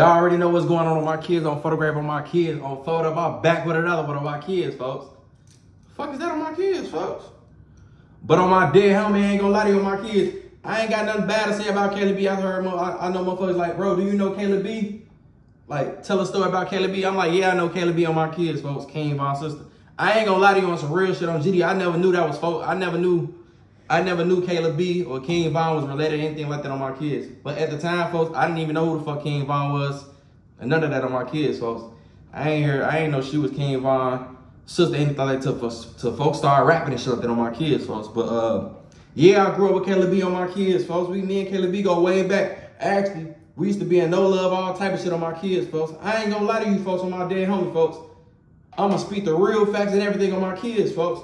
Y'all already know what's going on with my kids on photograph on my kids on photo. I'm back with another one of my kids, folks. The fuck is that on my kids, folks? But on my dead homie, I ain't gonna lie to you on my kids. I ain't got nothing bad to say about Kayla B. I know motherfuckers like, bro, do you know Kayla B? Like, tell a story about Kayla B. I'm like, yeah, I know Kayla B on my kids, folks. King Von's sister. I ain't gonna lie to you on some real shit on GD. I never knew that was folks. I never knew Kayla B or King Von was related to anything like that on my kids. But at the time, folks, I didn't even know who the fuck King Von was. And none of that on my kids, folks. I ain't know she was King Von sister, anything like that till folks start rapping and shit like that on my kids, folks. But yeah, I grew up with Kayla B on my kids, folks. Me and Kayla B go way back. Actually, we used to be in no love, all type of shit on my kids, folks. I ain't gonna lie to you, folks, on my dead homie, folks. I'ma speak the real facts and everything on my kids, folks.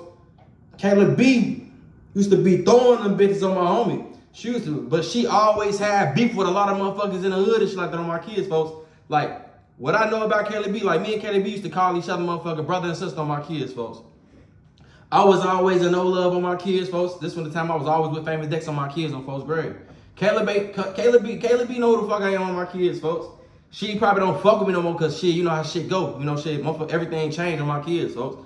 Kayla B used to be throwing them bitches on my homie. She used to, but she always had beef with a lot of motherfuckers in the hood and shit like that on my kids, folks. Like, what I know about Kayla B, like me and Kayla B used to call each other motherfucker brother and sister on my kids, folks. I was always in no love on my kids, folks. This was the time I was always with Famous Dex on my kids on folks' grade. Kayla B know who the fuck I am on my kids, folks. She probably don't fuck with me no more because shit, you know how shit go. You know, shit, everything changed on my kids, folks.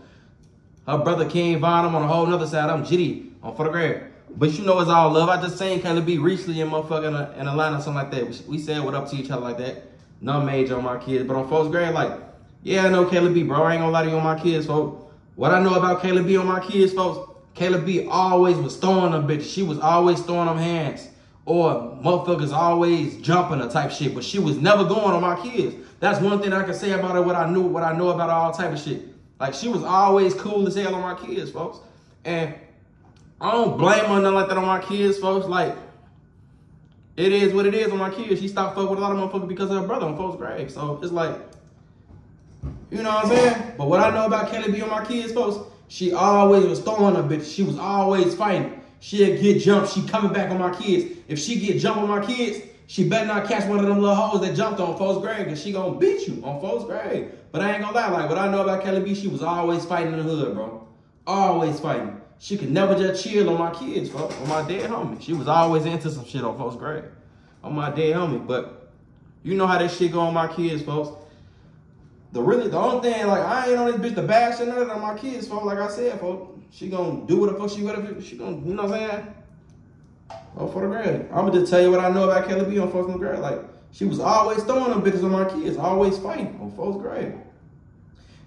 Her brother King Von, I'm on a whole nother side. I'm Jitty on photograph. But you know it's all love. I just seen Kayla B recently in motherfucking in Atlanta or something like that. We said what up to each other like that. No major on my kids. But on folks' grade, like, yeah, I know Kayla B, bro. I ain't gonna lie to you on my kids, folks. What I know about Kayla B on my kids, folks, Kayla B always was throwing them bitches. She was always throwing them hands. Or motherfuckers always jumping her type shit. But she was never going on my kids. That's one thing I can say about her, what I know about all type of shit. Like, she was always cool as hell on my kids, folks. And I don't blame her nothing like that on my kids, folks. Like, it is what it is on my kids. She stopped fucking with a lot of motherfuckers because of her brother on folks' grave. So it's like, you know what I'm saying? But what I know about Kayla B on my kids, folks, she always was throwing a bitch. She was always fighting. She'd get jumped. She coming back on my kids. If she get jumped on my kids, she better not catch one of them little hoes that jumped on folks' grave because she gonna beat you on folks' grave. But I ain't gonna lie, like, what I know about Kayla B, she was always fighting in the hood, bro. Always fighting. She could never just chill on my kids, folks, on my dead homie. She was always into some shit on folks' grave. On my dead homie. But you know how that shit go on my kids, folks. The only thing, like, I ain't on this bitch to bash and none of that on my kids, folks. Like I said, folks, she gonna do what the fuck she gonna, you know what I'm saying? On for the grade. I'ma just tell you what I know about Kayla B on folks' grade. Like, she was always throwing them bitches on my kids, always fighting on folks' grade.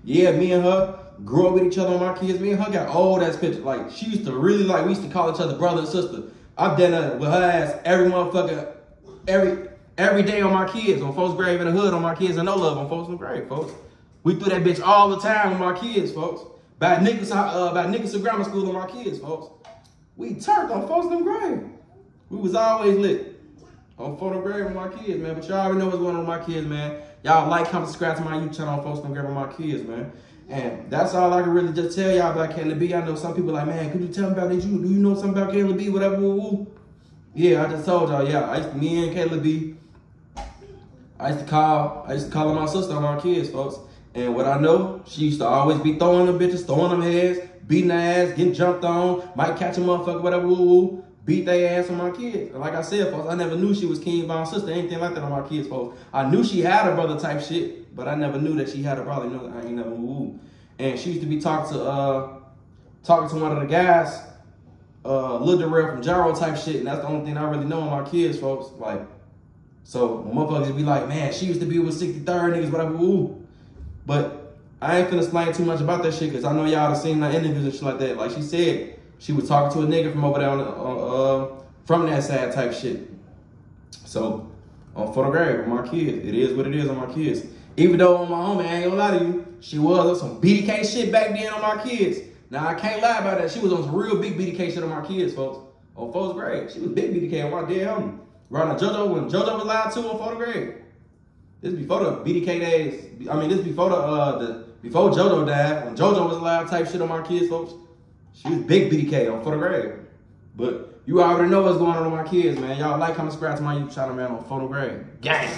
Yeah, me and her grew up with each other on my kids. Me and her got old ass pictures. Like, she used to really, like, we used to call each other brother and sister. I've done that with her ass every motherfucker, every day on my kids, on folks' grave in the hood, on my kids, and no love on folks' grave, folks. We threw that bitch all the time on my kids, folks. By Nicholson Grammar School on my kids, folks. We turned on folks' grave. We was always lit on photo grave on my kids, man. But y'all already know what's going on with my kids, man. Y'all like, comment, subscribe to my YouTube channel on folks' grave on my kids, man. And that's all I can really just tell y'all about Kayla B. I know some people like, man, could you tell me about this? Do you know something about Kayla B? Whatever, woo woo. Yeah, I just told y'all, yeah. Me and Kayla B, I used to call her my sister on my kids, folks. And what I know, she used to always be throwing them bitches, throwing them heads, beating their ass, getting jumped on, might catch a motherfucker, whatever, woo woo, beat their ass on my kids. And like I said, folks, I never knew she was King Von's sister, anything like that on my kids, folks. I knew she had a brother type shit, but I never knew that she had a brother. You know, I ain't never woo. And she used to be talking to one of the guys, Lil Darrell from Gyro type shit, and that's the only thing I really know on my kids, folks. Like, so motherfuckers be like, man, she used to be with 63rd niggas, whatever, woo. But I ain't finna explain too much about that shit, because I know y'all have seen that interviews and shit like that. Like she said, she was talking to a nigga from over there from that side type shit. So, on photograph with my kids, it is what it is on my kids. Even though on my homie, I ain't gonna lie to you, she was on some BDK shit back then on my kids. Now, I can't lie about that. She was on some real big BDK shit on my kids, folks. On folks' grade. She was big BDK on my dead homie. Around JoJo, when JoJo was live too on photo grade. This before the BDK days. I mean, this before before JoJo died. When JoJo was alive type shit on my kids, folks. She was big BDK on photo grade. But you already know what's going on with my kids, man. Y'all like, comment, subscribe to my YouTube channel, man, on photo grade. Gang!